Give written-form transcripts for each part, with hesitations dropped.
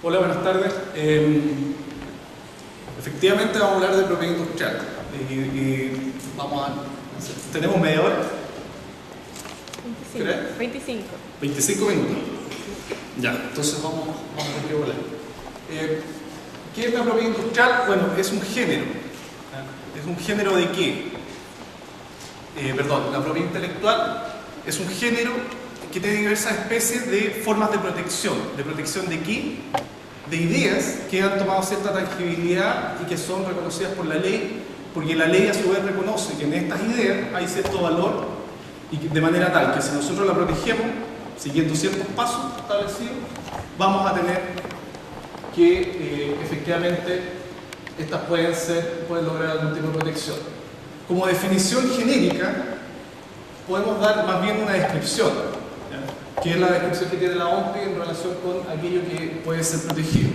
Hola, buenas tardes. Efectivamente vamos a hablar de propiedad industrial y vamos a... ¿Tenemos media hora? 25. 25 minutos. Ya, entonces vamos a ver qué volar. ¿Qué es la propiedad industrial? Bueno, es un género. ¿Es un género de qué? La propiedad intelectual es un género que tiene diversas especies de formas de protección. ¿De protección de qué? De ideas que han tomado cierta tangibilidad y que son reconocidas por la ley, porque la ley a su vez reconoce que en estas ideas hay cierto valor y que, de manera tal que si nosotros la protegemos, siguiendo ciertos pasos establecidos, vamos a tener que efectivamente estas pueden lograr algún tipo de protección. Como definición genérica, podemos dar más bien una descripción, ¿ya? Que es la descripción que tiene la OMPE en relación con aquello que puede ser protegido.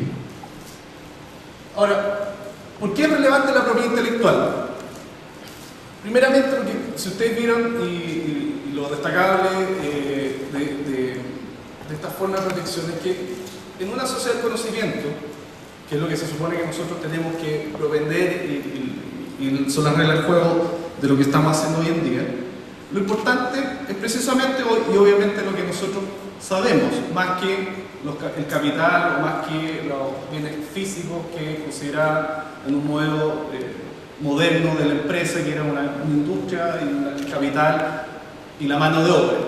Ahora, ¿por qué es relevante la propiedad intelectual? Primeramente, porque si ustedes vieron y lo destacable de esta forma de protección es que en una sociedad del conocimiento, que es lo que se supone que nosotros tenemos que propender y son las reglas del juego de lo que estamos haciendo hoy en día, lo importante es precisamente hoy, y obviamente lo que nosotros sabemos, más que el capital o más que los bienes físicos que considerar en un modelo moderno de la empresa, que era una industria y el capital y la mano de obra.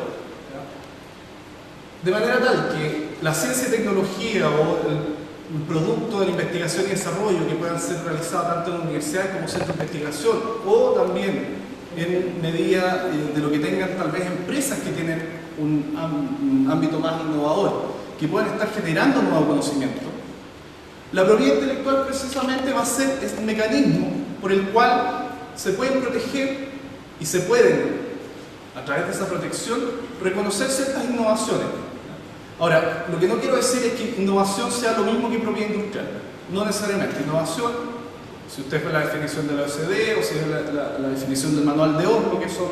De manera tal que la ciencia y tecnología o el producto de la investigación y desarrollo que puedan ser realizados tanto en universidades como centros de investigación o también en medida de lo que tengan tal vez empresas que tienen un ámbito más innovador, que puedan estar generando nuevo conocimiento. La propiedad intelectual precisamente va a ser el mecanismo por el cual se pueden proteger y se pueden, a través de esa protección, reconocer ciertas innovaciones. Ahora, lo que no quiero decir es que innovación sea lo mismo que propiedad industrial. No necesariamente. Innovación, si usted fue la definición de la OCDE o si es la definición del manual de Oslo, que son,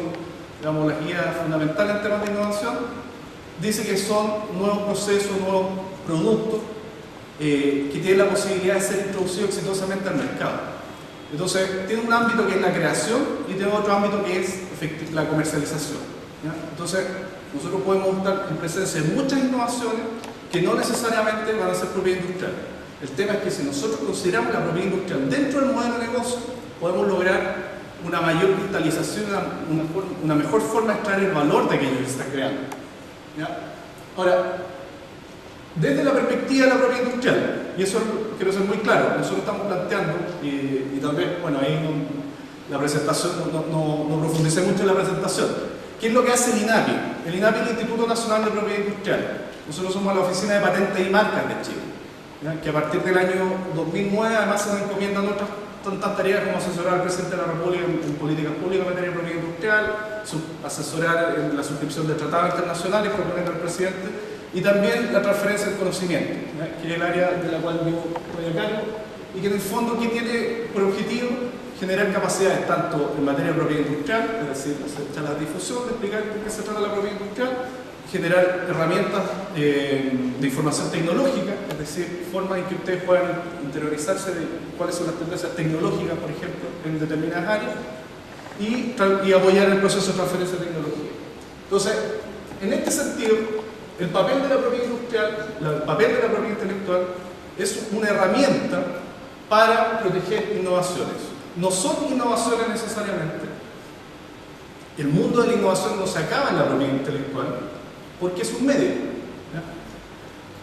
digamos, las guías fundamentales en temas de innovación, dice que son nuevos procesos, nuevos productos que tienen la posibilidad de ser introducidos exitosamente al mercado. Entonces, tiene un ámbito que es la creación y tiene otro ámbito que es la comercialización, ¿ya? Entonces, nosotros podemos estar en presencia de muchas innovaciones que no necesariamente van a ser propiedad industrial. El tema es que si nosotros consideramos la propiedad industrial dentro del modelo de negocio, podemos lograr una mayor cristalización, una mejor forma de extraer el valor de aquello que se está creando, ¿ya? Ahora, desde la perspectiva de la propiedad industrial, y eso quiero ser muy claro, nosotros estamos planteando, y tal vez, bueno, ahí la presentación, no profundicé mucho en la presentación. ¿Qué es lo que hace el INAPI? El INAPI es el Instituto Nacional de Propiedad Industrial. Nosotros somos la Oficina de Patentes y Marcas de Chile, ¿ya? Que a partir del año 2009 además se nos encomiendan otras tantas tareas como asesorar al Presidente de la República en políticas públicas en materia de propiedad industrial, asesorar en la suscripción de tratados internacionales, proponer al Presidente, y también la transferencia del conocimiento, ¿ya? Que es el área de la cual yo estoy a cargo, y que en el fondo ¿qué tiene por objetivo? Generar capacidades tanto en materia de propiedad industrial, es decir, hacer la difusión, de explicar de qué se trata la propiedad industrial, generar herramientas de información tecnológica, es decir, formas en que ustedes puedan interiorizarse de cuáles son las tendencias tecnológicas, por ejemplo, en determinadas áreas, y apoyar el proceso de transferencia de tecnología. Entonces, en este sentido, el papel de la propiedad industrial, el papel de la propiedad intelectual, es una herramienta para proteger innovaciones. No son innovaciones necesariamente. El mundo de la innovación no se acaba en la propiedad intelectual porque es un medio, ¿ya?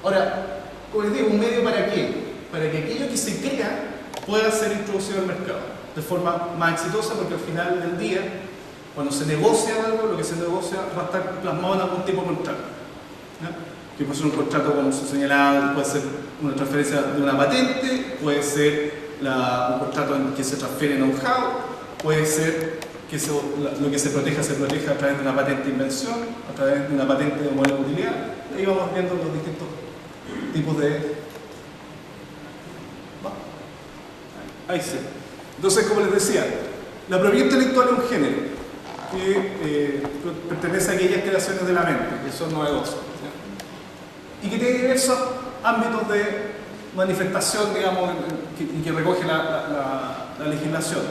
Ahora, como les digo, ¿un medio para qué? Para que aquello que se crea pueda ser introducido al mercado de forma más exitosa, porque al final del día, cuando se negocia algo, lo que se negocia va a estar plasmado en algún tipo de contrato, ¿ya? Que puede ser un contrato, como se señalaba, puede ser una transferencia de una patente, puede ser un contrato en que se transfiere know-how, puede ser que lo que se proteja a través de una patente de invención, a través de una patente de modelo de utilidad. Ahí vamos viendo los distintos tipos de... Ahí sí. Entonces, como les decía, la propiedad intelectual es un género que pertenece a aquellas creaciones de la mente, que son novedosas, ¿sí? Y que tiene diversos ámbitos de manifestación, digamos, que recoge la legislación.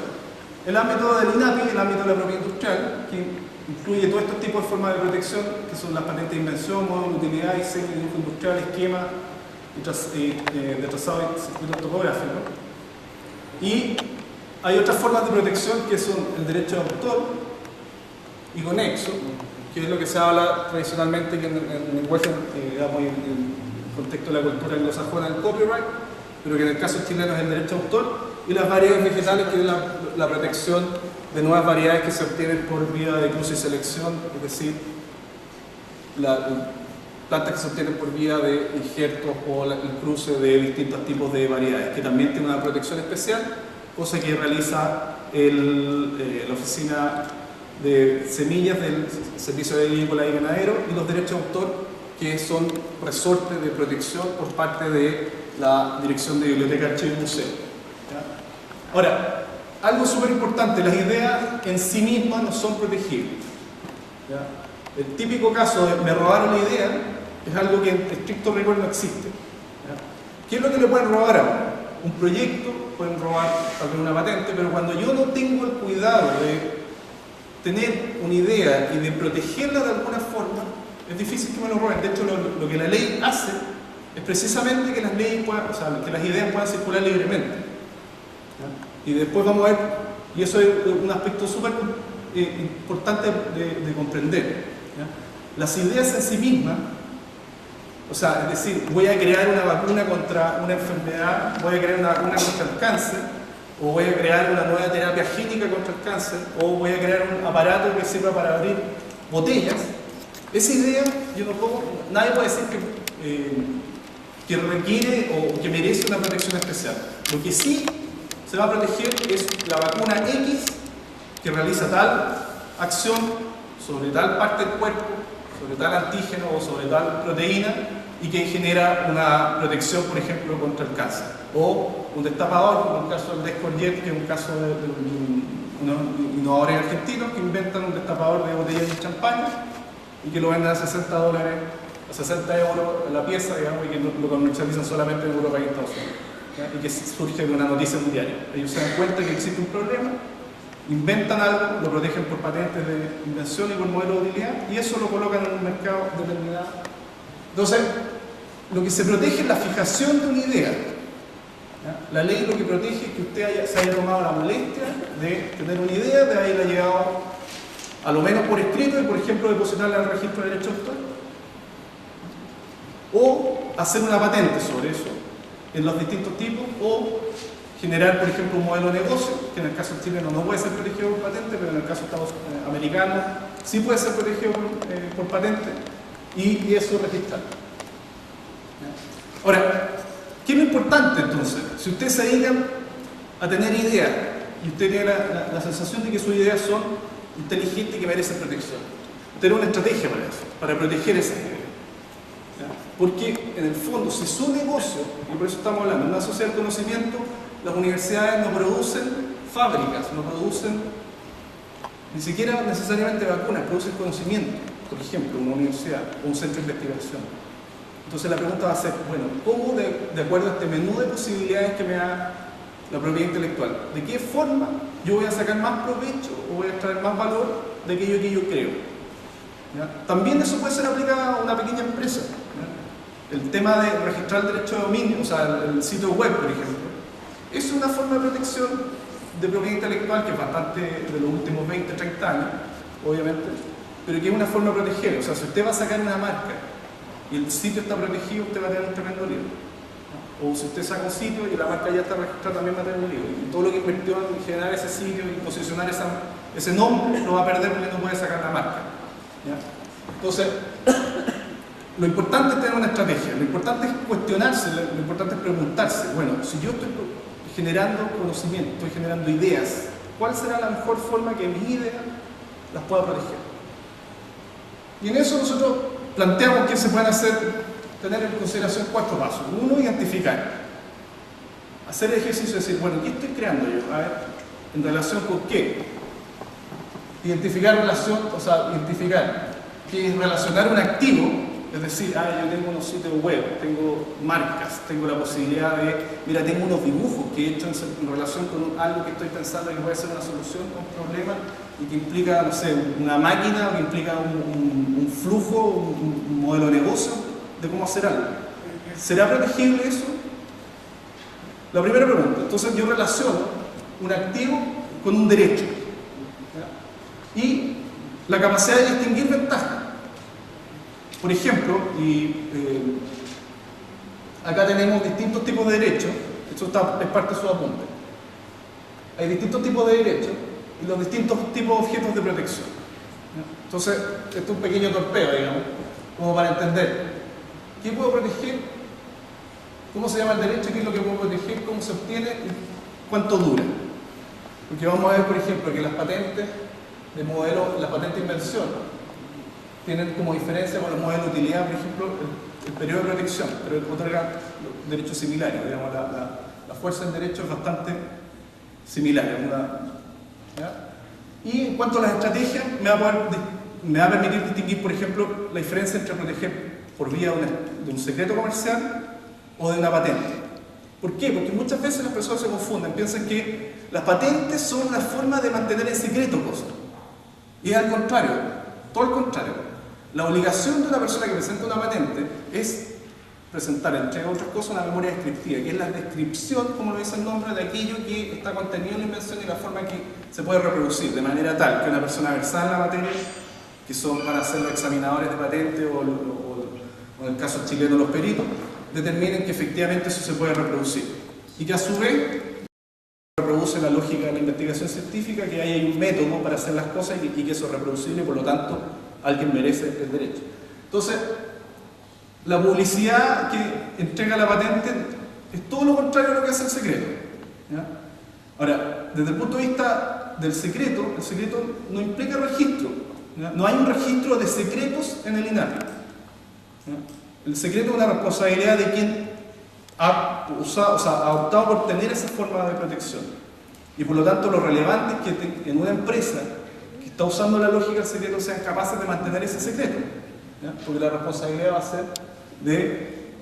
El ámbito del INAPI, el ámbito de la propiedad industrial, que incluye todos estos tipos de formas de protección, que son las patentes de invención, módulo de utilidad, diseño, dibujo industrial, esquema de trazado y circuito topográfico. Y hay otras formas de protección que son el derecho de autor y conexo, que es lo que se habla tradicionalmente que en el lenguaje, digamos, en el contexto de la cultura anglosajona del copyright, pero que en el caso chileno es el derecho de autor, y las variedades vegetales, que es la protección de nuevas variedades que se obtienen por vía de cruce y selección, es decir, plantas que se obtienen por vía de injertos o el cruce de distintos tipos de variedades, que también tiene una protección especial, cosa que realiza la Oficina de Semillas del Servicio Agrícola y Ganadero, y los derechos de autor, que son resortes de protección por parte de la Dirección de Biblioteca, Archivo y Museo. Ahora, algo súper importante, las ideas en sí mismas no son protegibles. ¿Ya? El típico caso de me robaron la idea es algo que en estricto rigor no existe. ¿Ya? ¿Qué es lo que le pueden robar ahora? Un proyecto, pueden robar tal vez una patente, pero cuando yo no tengo el cuidado de tener una idea y de protegerla de alguna forma, es difícil que me lo roben. De hecho, lo que la ley hace es precisamente que las leyes puedan, o sea, que las ideas puedan circular libremente. ¿Ya? Y después vamos a ver, y eso es un aspecto súper importante de comprender. ¿Ya? Las ideas en sí mismas, o sea, es decir, voy a crear una vacuna contra una enfermedad, voy a crear una vacuna contra el cáncer, o voy a crear una nueva terapia génica contra el cáncer, o voy a crear un aparato que sirva para abrir botellas. Esa idea, nadie puede decir que requiere o que merece una protección especial. Lo que sí se va a proteger es la vacuna X que realiza tal acción sobre tal parte del cuerpo, sobre tal antígeno o sobre tal proteína, y que genera una protección, por ejemplo, contra el cáncer. O un destapador, como el caso del Descordiet, que es un caso de unos innovadores argentinos que inventan un destapador de botellas de champaña y que lo venden a $60, a 60 euros la pieza, digamos, y que lo comercializan solamente en Europa y en Estados Unidos. ¿Ya? Y que surge de una noticia en un diario. Ellos se dan cuenta que existe un problema, inventan algo, lo protegen por patentes de invención y por modelo de utilidad, y eso lo colocan en un mercado determinado. Entonces, lo que se protege es la fijación de una idea. ¿Ya? La ley lo que protege es que usted se haya tomado la molestia de tener una idea, de haberla llegado a lo menos por escrito y, por ejemplo, depositarla en el registro de derechos de autor, o hacer una patente sobre eso en los distintos tipos, o generar, por ejemplo, un modelo de negocio, que en el caso chileno no puede ser protegido por patente, pero en el caso de Estados americanos sí puede ser protegido por patente, y eso registrar. Ahora, ¿qué es lo importante entonces? Si ustedes se dedican a tener ideas y usted tiene la sensación de que sus ideas son inteligentes y que merecen protección, tener una estrategia para eso, para proteger esas ideas. Porque en el fondo, si su negocio, y por eso estamos hablando de una sociedad del conocimiento, las universidades no producen fábricas, no producen ni siquiera necesariamente vacunas, producen conocimiento, por ejemplo, una universidad o un centro de investigación. Entonces la pregunta va a ser, bueno, ¿cómo de acuerdo a este menú de posibilidades que me da la propiedad intelectual, de qué forma yo voy a sacar más provecho o voy a extraer más valor de aquello que yo creo? ¿Ya? También eso puede ser aplicado a una pequeña empresa. ¿Ya? El tema de registrar el derecho de dominio, o sea, el sitio web, por ejemplo, es una forma de protección de propiedad intelectual que es bastante de los últimos 20, 30 años, obviamente, pero que es una forma de proteger. O sea, si usted va a sacar una marca y el sitio está protegido, usted va a tener un tremendo lío. O si usted saca un sitio y la marca ya está registrada, también va a tener un lío. Y todo lo que invirtió en generar ese sitio y posicionar ese nombre lo va a perder porque no puede sacar la marca. ¿Ya? Entonces, lo importante es tener una estrategia, lo importante es cuestionarse, lo importante es preguntarse, bueno, si yo estoy generando conocimiento, estoy generando ideas, ¿cuál será la mejor forma que mis ideas las pueda proteger? Y en eso nosotros planteamos que se pueden hacer, tener en consideración 4 pasos. Uno, identificar. Hacer el ejercicio de decir, bueno, ¿qué estoy creando yo? A ver, ¿en relación con qué? Identificar relación, o sea, identificar que es relacionar un activo es decir, yo tengo unos sitios web, tengo marcas, tengo la posibilidad de, mira, tengo unos dibujos que he hecho en relación con algo que estoy pensando que puede ser una solución a un problema y que implica, no sé, una máquina, o que implica un flujo, un modelo de negocio de cómo hacer algo. ¿Será protegible eso? La primera pregunta. Entonces yo relaciono un activo con un derecho, ¿ya? Y la capacidad de distinguir ventajas. Por ejemplo, acá tenemos distintos tipos de derechos, esto es parte de su apunte. Hay distintos tipos de derechos y los distintos tipos de objetos de protección, ¿ya? Entonces, esto es un pequeño torpeo, digamos, como para entender qué puedo proteger, cómo se llama el derecho, qué es lo que puedo proteger, cómo se obtiene y cuánto dura. Porque vamos a ver, por ejemplo, que las patentes de modelo, las patentes de invención, tienen como diferencia con los modelos de utilidad, por ejemplo, el periodo de protección, pero otorgan derechos similares, digamos, la fuerza del derecho es bastante similar. ¿Ya? Y en cuanto a las estrategias, me va a permitir distinguir, por ejemplo, la diferencia entre proteger por vía de un secreto comercial o de una patente. ¿Por qué? Porque muchas veces las personas se confunden, piensan que las patentes son una forma de mantener en secreto cosas. Y es al contrario, todo al contrario. La obligación de una persona que presenta una patente es presentar, entre otras cosas, una memoria descriptiva, que es la descripción, como lo dice el nombre, de aquello que está contenido en la invención y la forma en que se puede reproducir, de manera tal que una persona versada en la materia, que van a ser los examinadores de patente o en el caso chileno los peritos, determinen que efectivamente eso se puede reproducir. Y que a su vez reproduce la lógica de la investigación científica, que hay un método para hacer las cosas y que eso es reproducible y por lo tanto alguien merece el derecho. Entonces, la publicidad que entrega la patente es todo lo contrario a lo que hace el secreto, ¿ya? Ahora, desde el punto de vista del secreto, el secreto no implica registro, ¿ya? No hay un registro de secretos en el INAPI, ¿ya? El secreto es una responsabilidad de quien ha optado por tener esa forma de protección. Y por lo tanto, lo relevante es que en una empresa que está usando la lógica del secreto sean capaces de mantener ese secreto, ¿ya? Porque la responsabilidad va a ser de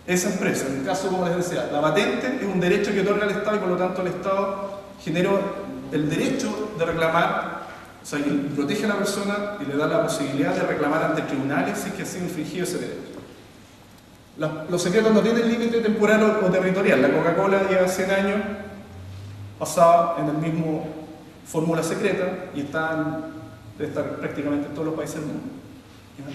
esa empresa. En el caso, como les decía, la patente es un derecho que otorga el Estado y por lo tanto el Estado genera el derecho de reclamar, o sea, que protege a la persona y le da la posibilidad de reclamar ante tribunales si es que ha sido infringido ese derecho. Los secretos no tienen límite temporal o territorial. La Coca-Cola lleva 100 años basada en el mismo fórmula secreta y debe estar prácticamente en todos los países del mundo, ¿ya?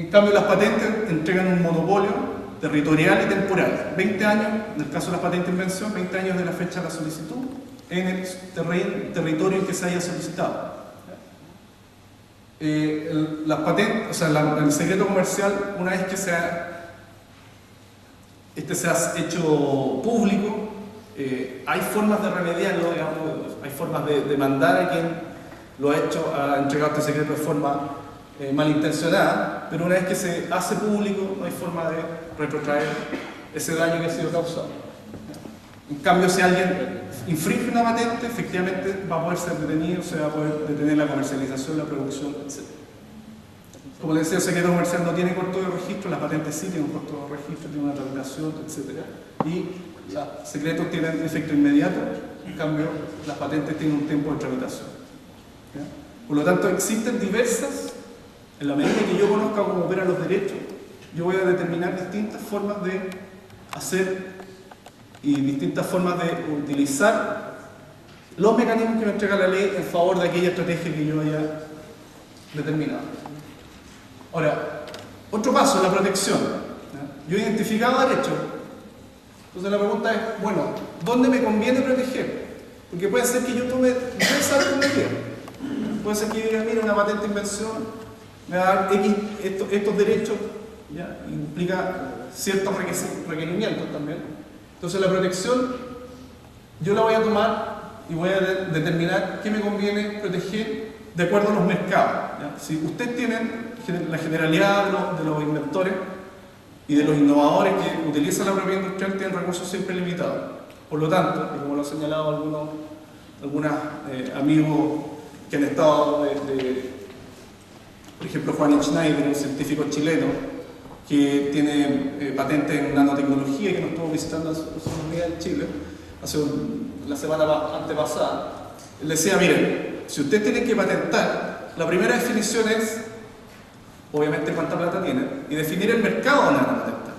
En cambio, las patentes entregan un monopolio territorial y temporal. 20 años, en el caso de las patentes de invención, 20 años de la fecha de la solicitud en el territorio en que se haya solicitado. Las patentes, o sea, el secreto comercial, una vez que se ha hecho público, hay formas de remediarlo, digamos, hay formas de demandar a quien lo ha entregado este secreto de forma malintencionada, pero una vez que se hace público no hay forma de retrotraer ese daño que ha sido causado. En cambio, si alguien infringe una patente, efectivamente va a poder ser detenido, se va a poder detener la comercialización, la producción, etc. Como les decía, el secreto comercial no tiene costo de registro, las patentes sí tienen un costo de registro, tienen una tramitación, etc. Y los secretos tienen efecto inmediato, en cambio las patentes tienen un tiempo de tramitación, ¿ya? Por lo tanto, existen diversas, en la medida que yo conozca cómo operan los derechos, yo voy a determinar distintas formas de hacer y distintas formas de utilizar los mecanismos que me entrega la ley en favor de aquella estrategia que yo haya determinado. Ahora, otro paso, la protección, ¿ya? Yo he identificado derechos. Entonces la pregunta es, bueno, ¿dónde me conviene proteger? Porque puede ser que yo tome diversas alternativas. Puede ser que yo diga, mira, una patente de invención me va a dar estos derechos, ¿ya? Implica ciertos requerimientos también. Entonces la protección yo la voy a tomar y voy a determinar qué me conviene proteger de acuerdo a los mercados, ¿ya? Si ustedes tienen la generalidad de los inventores y de los innovadores que utilizan la propiedad industrial, tienen recursos siempre limitados. Por lo tanto, y como lo han señalado algunos amigos que han estado Por ejemplo, Juan Schneider, un científico chileno que tiene patente en nanotecnología y que nos estuvo visitando hace unos días en Chile, la semana antepasada. Él decía, miren, si ustedes tienen que patentar, la primera definición es, obviamente, cuánta plata tienen y definir el mercado donde van a patentar.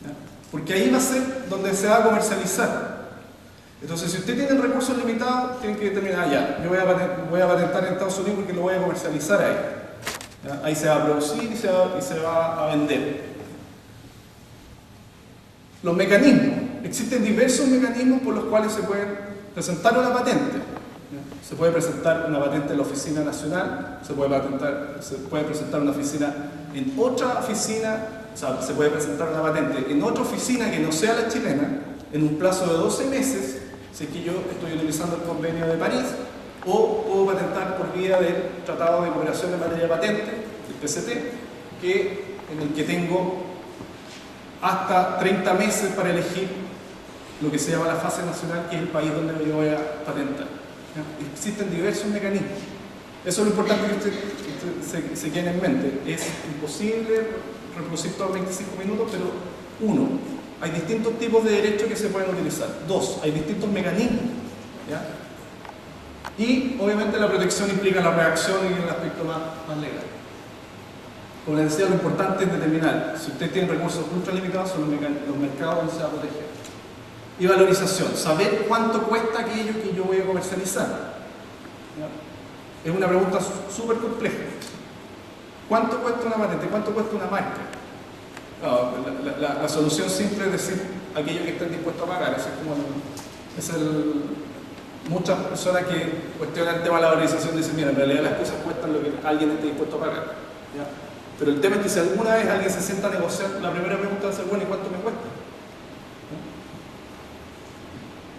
¿Ya? Porque ahí va a ser donde se va a comercializar. Entonces, si usted tiene recursos limitados, tienen que determinar, ya, yo voy a patentar en Estados Unidos porque lo voy a comercializar ahí. ¿Ya? Ahí se va a producir y se va a vender. Los mecanismos. Existen diversos mecanismos por los cuales se puede presentar una patente. ¿Ya? Se puede presentar una patente en la oficina nacional, se puede presentar una oficina en otra oficina, o sea, se puede presentar una patente en otra oficina que no sea la chilena, en un plazo de 12 meses, si es que yo estoy utilizando el convenio de París, o puedo patentar por vía del Tratado de Cooperación en Materia de Patente, el PCT, en el que tengo hasta 30 meses para elegir lo que se llama la fase nacional, que es el país donde yo voy a patentar. ¿Ya? Existen diversos mecanismos. Eso es lo importante que usted se quede en mente. Es imposible reproducir todos 25 minutos, pero uno, hay distintos tipos de derechos que se pueden utilizar. Dos, hay distintos mecanismos. ¿Ya? Y obviamente la protección implica la reacción y el aspecto más legal. Como les decía, lo importante es determinar si usted tiene recursos ultra limitados son los mercados donde se va a proteger. Y valorización, saber cuánto cuesta aquello que yo voy a comercializar. ¿Ya? Es una pregunta súper compleja. ¿Cuánto cuesta una patente? ¿Cuánto cuesta una marca? La solución simple es decir aquello que estén dispuestos a pagar. Muchas personas que cuestionan el tema de la valorización dicen, mira, en realidad las cosas cuestan lo que alguien esté dispuesto a pagar. ¿Ya? Pero el tema es que si alguna vez alguien se sienta a negociar, la primera pregunta va a ser, bueno, ¿y cuánto me cuesta?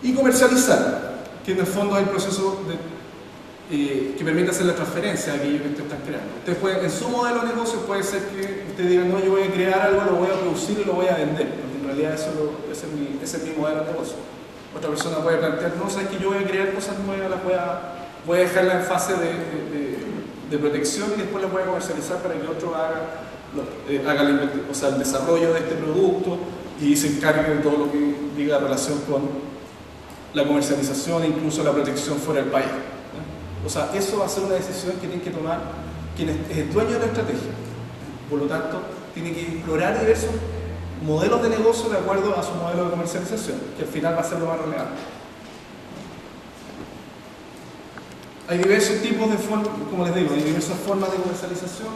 ¿Ya? Y comercializar, que en el fondo es el proceso que permite hacer la transferencia de aquello que usted está creando. Usted puede, en su modelo de negocio puede ser que usted diga, no, yo voy a crear algo, lo voy a producir y lo voy a vender, porque en realidad ese es mi modelo de negocio. Otra persona puede plantear, no, sabes que yo voy a crear cosas nuevas, voy a dejarla en fase de protección y después las voy a comercializar para que otro haga el desarrollo de este producto y se encargue de todo lo que diga relación con la comercialización e incluso la protección fuera del país. O sea, eso va a ser una decisión que tiene que tomar quien es el dueño de la estrategia. Por lo tanto, tiene que explorar diversos modelos de negocio de acuerdo a su modelo de comercialización, que al final va a ser lo más relevante. Hay diversos tipos de formas, como les digo, hay diversas formas de comercialización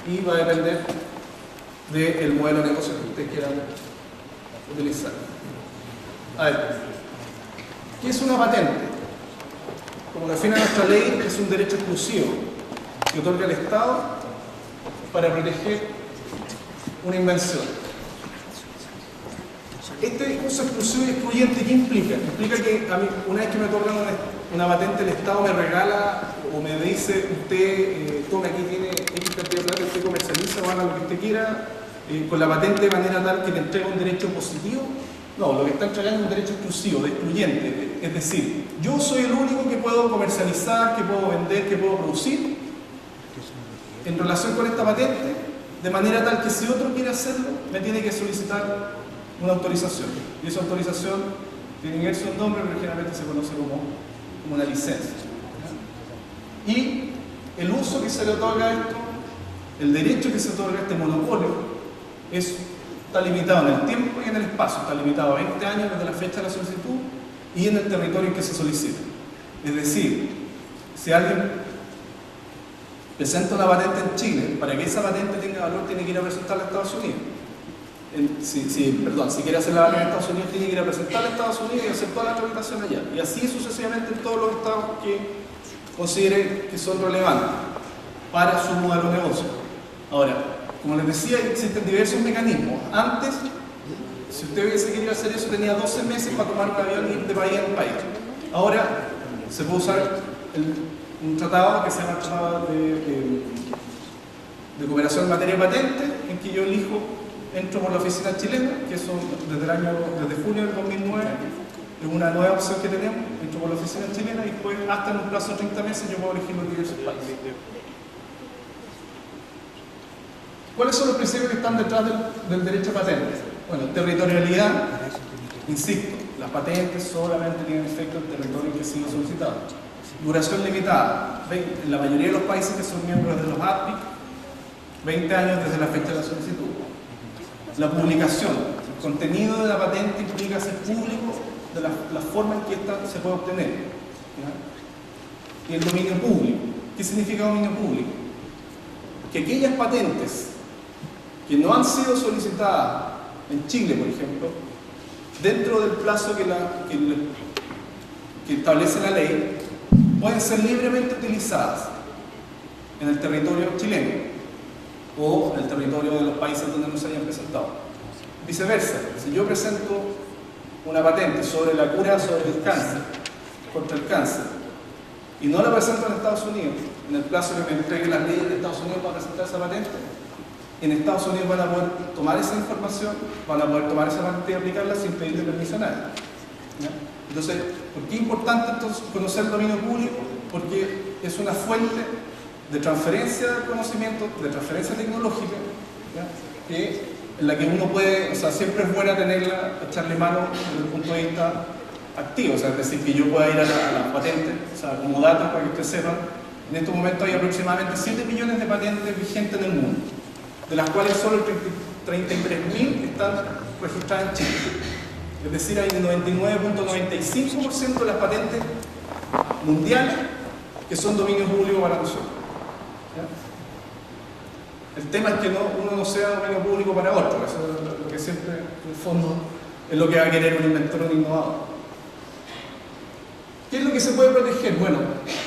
y va a depender del modelo de negocio que ustedes quieran utilizar. A ver, ¿qué es una patente? Como define nuestra ley, es un derecho exclusivo que otorga el Estado para proteger una invención. Este uso exclusivo y excluyente, ¿qué implica? Implica que a mí, una vez que me otorgan una patente, el Estado me regala o me dice, usted tome aquí, tiene X cantidad de plata, usted comercializa o haga lo que usted quiera con la patente de manera tal que le entrega un derecho positivo. No, lo que está entregando es un derecho exclusivo, de excluyente. Es decir, yo soy el único que puedo comercializar, que puedo vender, que puedo producir en relación con esta patente, de manera tal que si otro quiere hacerlo, me tiene que solicitar una autorización. Y esa autorización tiene que ser un nombre, pero generalmente se conoce como una licencia. ¿Ya? Y el uso que se le otorga a esto, el derecho que se otorga a este monopolio, está limitado en el tiempo y en el espacio. Está limitado a 20 años desde la fecha de la solicitud y en el territorio en que se solicita. Es decir, si alguien presenta una patente en Chile, para que esa patente tenga valor tiene que ir a presentarla a Estados Unidos. Si quiere hacer la patente en Estados Unidos, tiene que ir a presentarla a Estados Unidos y hacer toda la tramitación allá. Y así sucesivamente en todos los estados que considere que son relevantes para su modelo de negocio. Ahora, como les decía, existen diversos mecanismos. Antes, si usted hubiese querido hacer eso, tenía 12 meses para tomar un avión y ir de país en país. Ahora, se puede usar un tratado que se llama Tratado de Cooperación en Materia de Patente, en que yo elijo, entro por la oficina chilena, que son desde junio del 2009, es una nueva opción que tenemos, entro por la oficina chilena y después, hasta en un plazo de 30 meses, yo puedo elegir los diversos países. ¿Cuáles son los principios que están detrás del derecho a patentes? Bueno, territorialidad, insisto, las patentes solamente tienen efecto en el territorio en que sigue solicitado. Duración limitada, en la mayoría de los países que son miembros de los APIC, 20 años desde la fecha de la solicitud. La publicación, el contenido de la patente implica ser público de la forma en que ésta se puede obtener. ¿Ya? Y el dominio público. ¿Qué significa dominio público? Que aquellas patentes que no han sido solicitadas en Chile, por ejemplo, dentro del plazo que establece la ley, pueden ser libremente utilizadas en el territorio chileno o en el territorio de los países donde no se hayan presentado. Viceversa, si yo presento una patente sobre la cura sobre el cáncer, contra el cáncer, y no la presento en Estados Unidos, en el plazo que me entreguen las leyes de Estados Unidos para presentar esa patente, en Estados Unidos van a poder tomar esa información, van a poder tomar esa patente y aplicarla sin pedirle permiso a nadie. ¿Ya? Entonces, ¿por qué es importante entonces conocer el dominio público? Porque es una fuente de transferencia de conocimiento, de transferencia tecnológica, ¿ya? En la que uno puede, o sea, siempre es buena tenerla, echarle mano desde el punto de vista activo, o sea, es decir, que yo pueda ir a la patente, o sea, como datos para que ustedes sepan, en estos momentos hay aproximadamente 7 millones de patentes vigentes en el mundo, de las cuales solo 33.000 están registradas en Chile. Es decir, hay un 99.95% de las patentes mundiales que son dominio público para nosotros. ¿Ya? El tema es que uno no sea dominio público para otro, eso es lo que siempre, en el fondo, es lo que va a querer un inventor o un innovador. ¿Qué es lo que se puede proteger? Bueno,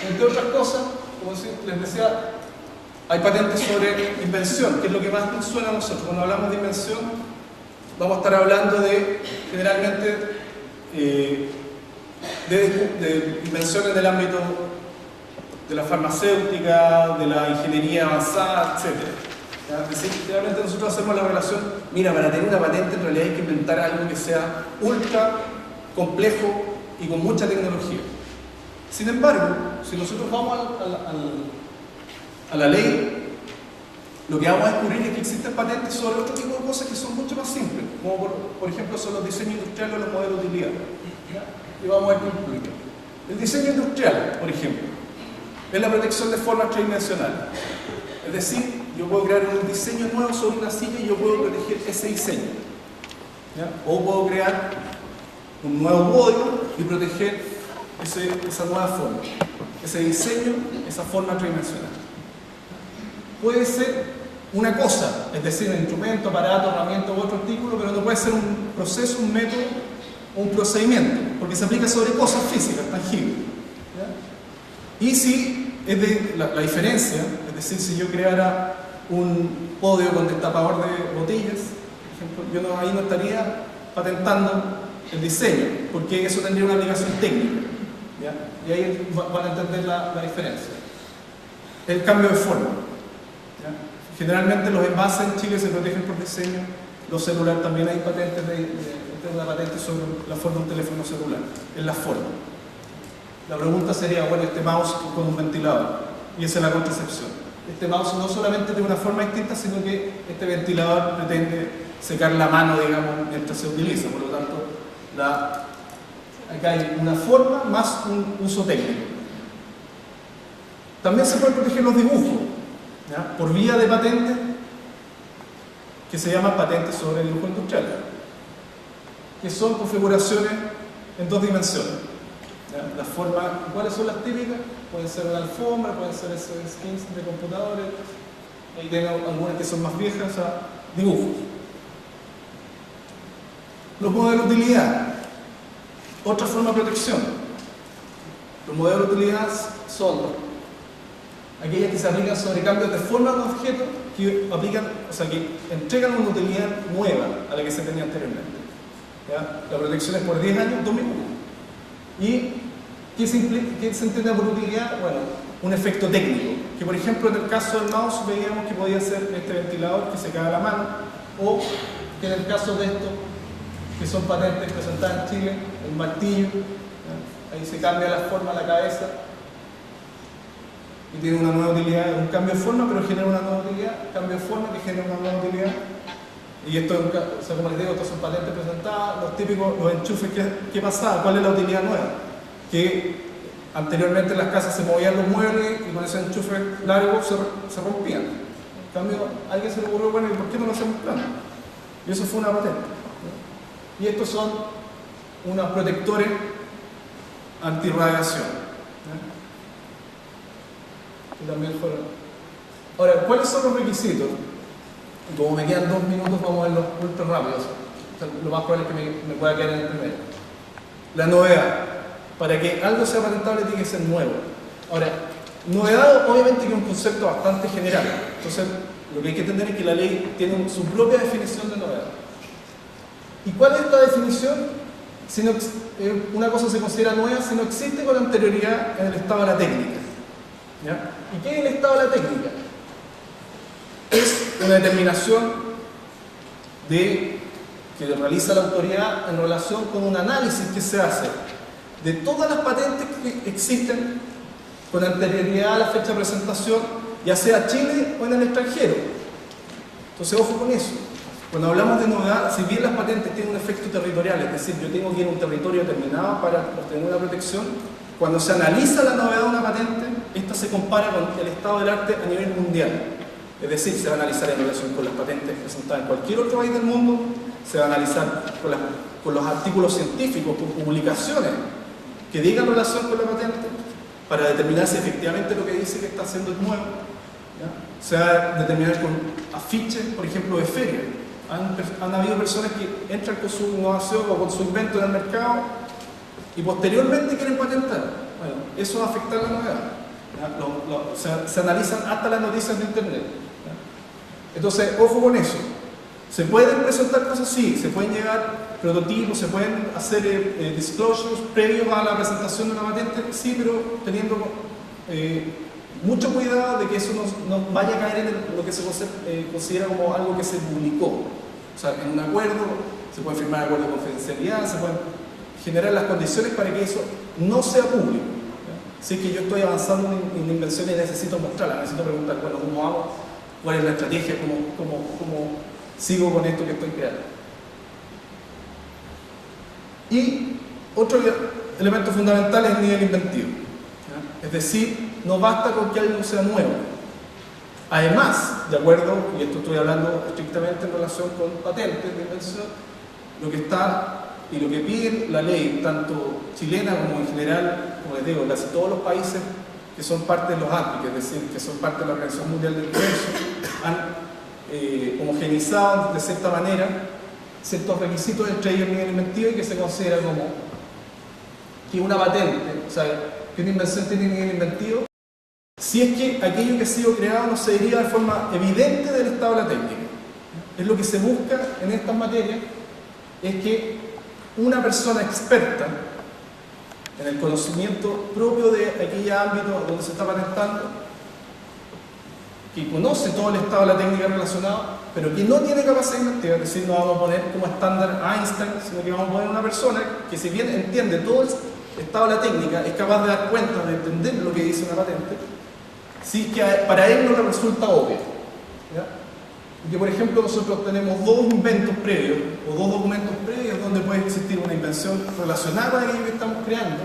entre otras cosas, como les decía, hay patentes sobre invención, que es lo que más nos suena a nosotros. Cuando hablamos de invención, vamos a estar hablando generalmente de invenciones del ámbito de la farmacéutica, de la ingeniería avanzada, etc. Es decir, generalmente nosotros hacemos la relación, mira, para tener una patente en realidad hay que inventar algo que sea ultra complejo y con mucha tecnología. Sin embargo, si nosotros vamos a la ley, lo que vamos a descubrir es que existen patentes sobre otro tipo de cosas que son mucho más simples, como por ejemplo son los diseños industriales o los modelos de utilidad. ¿Ya? Y vamos a ver qué implica. El diseño industrial, por ejemplo, es la protección de formas tridimensionales. Es decir, yo puedo crear un diseño nuevo sobre una silla y yo puedo proteger ese diseño. ¿Ya? O puedo crear un nuevo podio y proteger esa nueva forma, ese diseño, esa forma tridimensional. Puede ser una cosa, es decir, un instrumento, aparato, herramienta u otro artículo, pero no puede ser un proceso, un método o un procedimiento, porque se aplica sobre cosas físicas, tangibles. ¿Ya? Y si es de la diferencia, es decir, si yo creara un podio con destapador de botellas, por ejemplo, yo ahí no estaría patentando el diseño, porque eso tendría una aplicación técnica. ¿Ya? Y ahí van a entender la diferencia. El cambio de forma. ¿Ya? Generalmente los envases en Chile se protegen por diseño, los celulares también hay patentes una patente sobre la forma de un teléfono celular, en la forma. La pregunta sería, bueno, este mouse con un ventilador, y esa es la contracepción. Este mouse no solamente tiene una forma distinta, sino que este ventilador pretende secar la mano, digamos, mientras se utiliza, por lo tanto, acá hay una forma más un uso técnico. También se pueden proteger los dibujos, ¿ya? Por vía de patente, que se llaman patentes sobre el dibujo industrial, que son configuraciones en 2 dimensiones. ¿Ya? La forma, ¿cuáles son las típicas? Pueden ser una alfombra, pueden ser esos skins de computadores, ahí tengo algunas que son más viejas, o sea, dibujos. Los modelos de utilidad, otra forma de protección. Los modelos de utilidad son aquellas que se aplican sobre cambios de forma de un objeto que aplican, o sea, que entregan una utilidad nueva a la que se tenía anteriormente. ¿Ya? La protección es por 10 años, 2001. ¿Y qué se entiende por utilidad? Bueno, un efecto técnico, que por ejemplo en el caso del mouse veíamos que podía ser este ventilador que se cae a la mano, o que en el caso de esto, que son patentes presentadas en Chile, el martillo, ¿ya? Ahí se cambia la forma de la cabeza, y tiene una nueva utilidad, un cambio de forma, pero genera una nueva utilidad, cambio de forma que genera una nueva utilidad. Y esto, o sea, como les digo, estos son patentes presentadas, los típicos, los enchufes, ¿qué pasaba? ¿Cuál es la utilidad nueva? Que anteriormente en las casas se movían los muebles y con ese enchufe largo se rompían. En cambio, a alguien se le ocurrió, bueno, ¿y por qué no lo hacemos plano? Y eso fue una patente. Y estos son unos protectores antirradiación. Y también fueron. Ahora, ¿cuáles son los requisitos? Y como me quedan 2 minutos, vamos a verlos ultra rápidos. O sea, lo más probable es que me pueda quedar en el primero. La novedad. Para que algo sea patentable tiene que ser nuevo. Ahora, novedad obviamente que es un concepto bastante general. Entonces, lo que hay que entender es que la ley tiene su propia definición de novedad. ¿Y cuál es esta definición? Si no, una cosa se considera nueva si no existe con anterioridad en el estado de la técnica. ¿Ya? ¿Y qué es el estado de la técnica? Es una determinación que realiza la autoridad en relación con un análisis que se hace de todas las patentes que existen con anterioridad a la fecha de presentación, ya sea Chile o en el extranjero. Entonces, ojo con eso. Cuando hablamos de novedad, si bien las patentes tienen un efecto territorial, es decir, yo tengo que ir a un territorio determinado para obtener una protección, cuando se analiza la novedad de una patente, esta se compara con el estado del arte a nivel mundial. Es decir, se va a analizar en relación con las patentes presentadas en cualquier otro país del mundo, se va a analizar con los artículos científicos, con publicaciones que digan relación con la patente, para determinar si efectivamente lo que dice que está haciendo es nuevo. ¿Ya? Se va a determinar con afiches, por ejemplo, de feria. Han habido personas que entran con su innovación o con su invento en el mercado y posteriormente quieren patentar. Bueno, eso va a afectar la novedad. Se analizan hasta las noticias de internet. ¿Ya? Entonces, ojo con eso. ¿Se pueden presentar cosas? Sí, se pueden llegar prototipos, se pueden hacer disclosures previos a la presentación de una patente, sí, pero teniendo mucho cuidado de que eso no vaya a caer en lo que se considera como algo que se publicó. O sea, en un acuerdo, se pueden firmar acuerdos de confidencialidad, se pueden generar las condiciones para que eso no sea público. ¿Ya? Si es que yo estoy avanzando en una invención y necesito mostrarla, necesito preguntar, bueno, ¿cómo hago? ¿Cuál es la estrategia? ¿Cómo sigo con esto que estoy creando? Y otro elemento fundamental es el nivel inventivo. ¿Ya? Es decir, no basta con que algo sea nuevo. Además, de acuerdo, y esto estoy hablando estrictamente en relación con patentes de invención, lo que está y lo que pide la ley, tanto chilena como en general, como les digo, casi todos los países que son parte de los APIC, es decir, que son parte de la Organización Mundial del Comercio, han homogenizado de cierta manera ciertos requisitos entre ellos el nivel inventivo y que se considera como que una patente, o sea, que una invención tiene nivel inventivo si es que aquello que ha sido creado no se deriva de forma evidente del estado de la técnica. Es lo que se busca en estas materias, es que una persona experta en el conocimiento propio de aquel ámbito donde se está patentando, que conoce todo el estado de la técnica relacionado, pero que no tiene capacidad inventiva, es decir, no vamos a poner como estándar a Einstein, sino que vamos a poner una persona que, si bien entiende todo el estado de la técnica, es capaz de dar cuenta, de entender lo que dice una patente, si que para él no le resulta obvio. ¿Ya? Y que, por ejemplo, nosotros tenemos 2 inventos previos o 2 documentos previos donde puede existir una invención relacionada con aquello que estamos creando.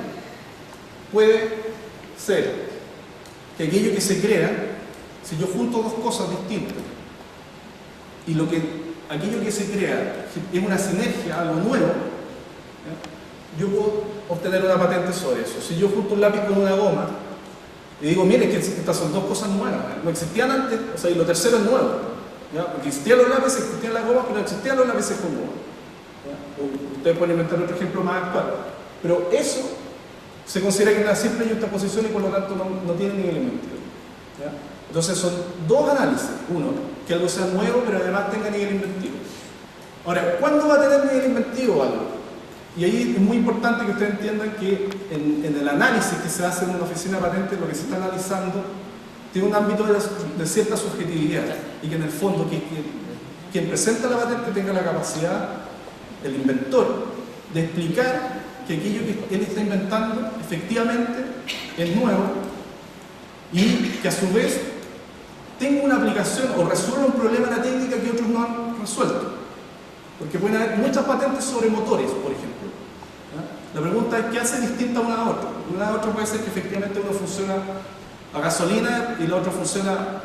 Puede ser que aquello que se crea, si yo junto 2 cosas distintas y aquello que se crea es una sinergia, algo nuevo, ¿ya? Yo puedo obtener una patente sobre eso. Si yo junto un lápiz con una goma y digo, mire, que estas son 2 cosas nuevas, no existían antes, o sea, y lo tercero es nuevo. ¿Ya? Porque existían los lápices, existían las gomas, pero no existían los lápices con goma. ¿Ya? Ustedes pueden inventar otro ejemplo más actual. Pero eso se considera que es una simple yuxtaposición y por lo tanto no tiene nivel inventivo. ¿Ya? Entonces son 2 análisis. Uno, que algo sea nuevo, pero además tenga nivel inventivo. Ahora, ¿cuándo va a tener nivel inventivo algo? Y ahí es muy importante que ustedes entiendan que en el análisis que se hace en una oficina de patentes, lo que se está analizando tiene un ámbito de cierta subjetividad y que en el fondo quien presenta la patente tenga la capacidad, el inventor, de explicar que aquello que él está inventando efectivamente es nuevo y que a su vez tenga una aplicación o resuelva un problema en la técnica que otros no han resuelto. Porque pueden haber muchas patentes sobre motores, por ejemplo. ¿Ya? La pregunta es, ¿qué hace distinta una a otra? Una a otra puede ser que efectivamente uno funciona a gasolina y la otra funciona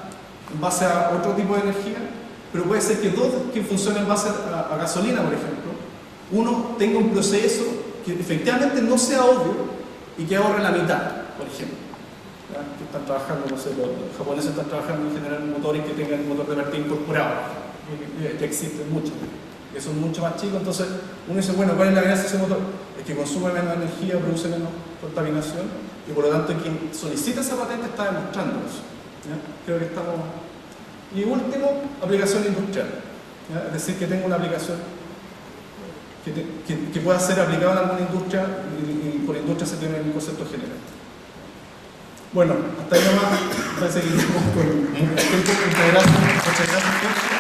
en base a otro tipo de energía, pero puede ser que dos que funcionen en base a gasolina, por ejemplo, uno tenga un proceso que efectivamente no sea obvio y que ahorre la mitad, por ejemplo. ¿Ya? Que están trabajando, no sé, los japoneses están trabajando en generar motores que tengan el motor de vertido incorporado, que existen muchos, que son mucho más chicos. Entonces uno dice, bueno, ¿cuál es la gracia de ese motor? Es que consume menos energía, produce menos contaminación, y por lo tanto quien solicita esa patente está demostrando eso. ¿Ya? Creo que estamos... Y último, aplicación industrial. ¿Ya? Es decir, que tenga una aplicación que pueda ser aplicada en alguna industria, y por industria se tiene un concepto general. Bueno, hasta ahí nomás, parece que estamos con el tiempo. Muchas gracias.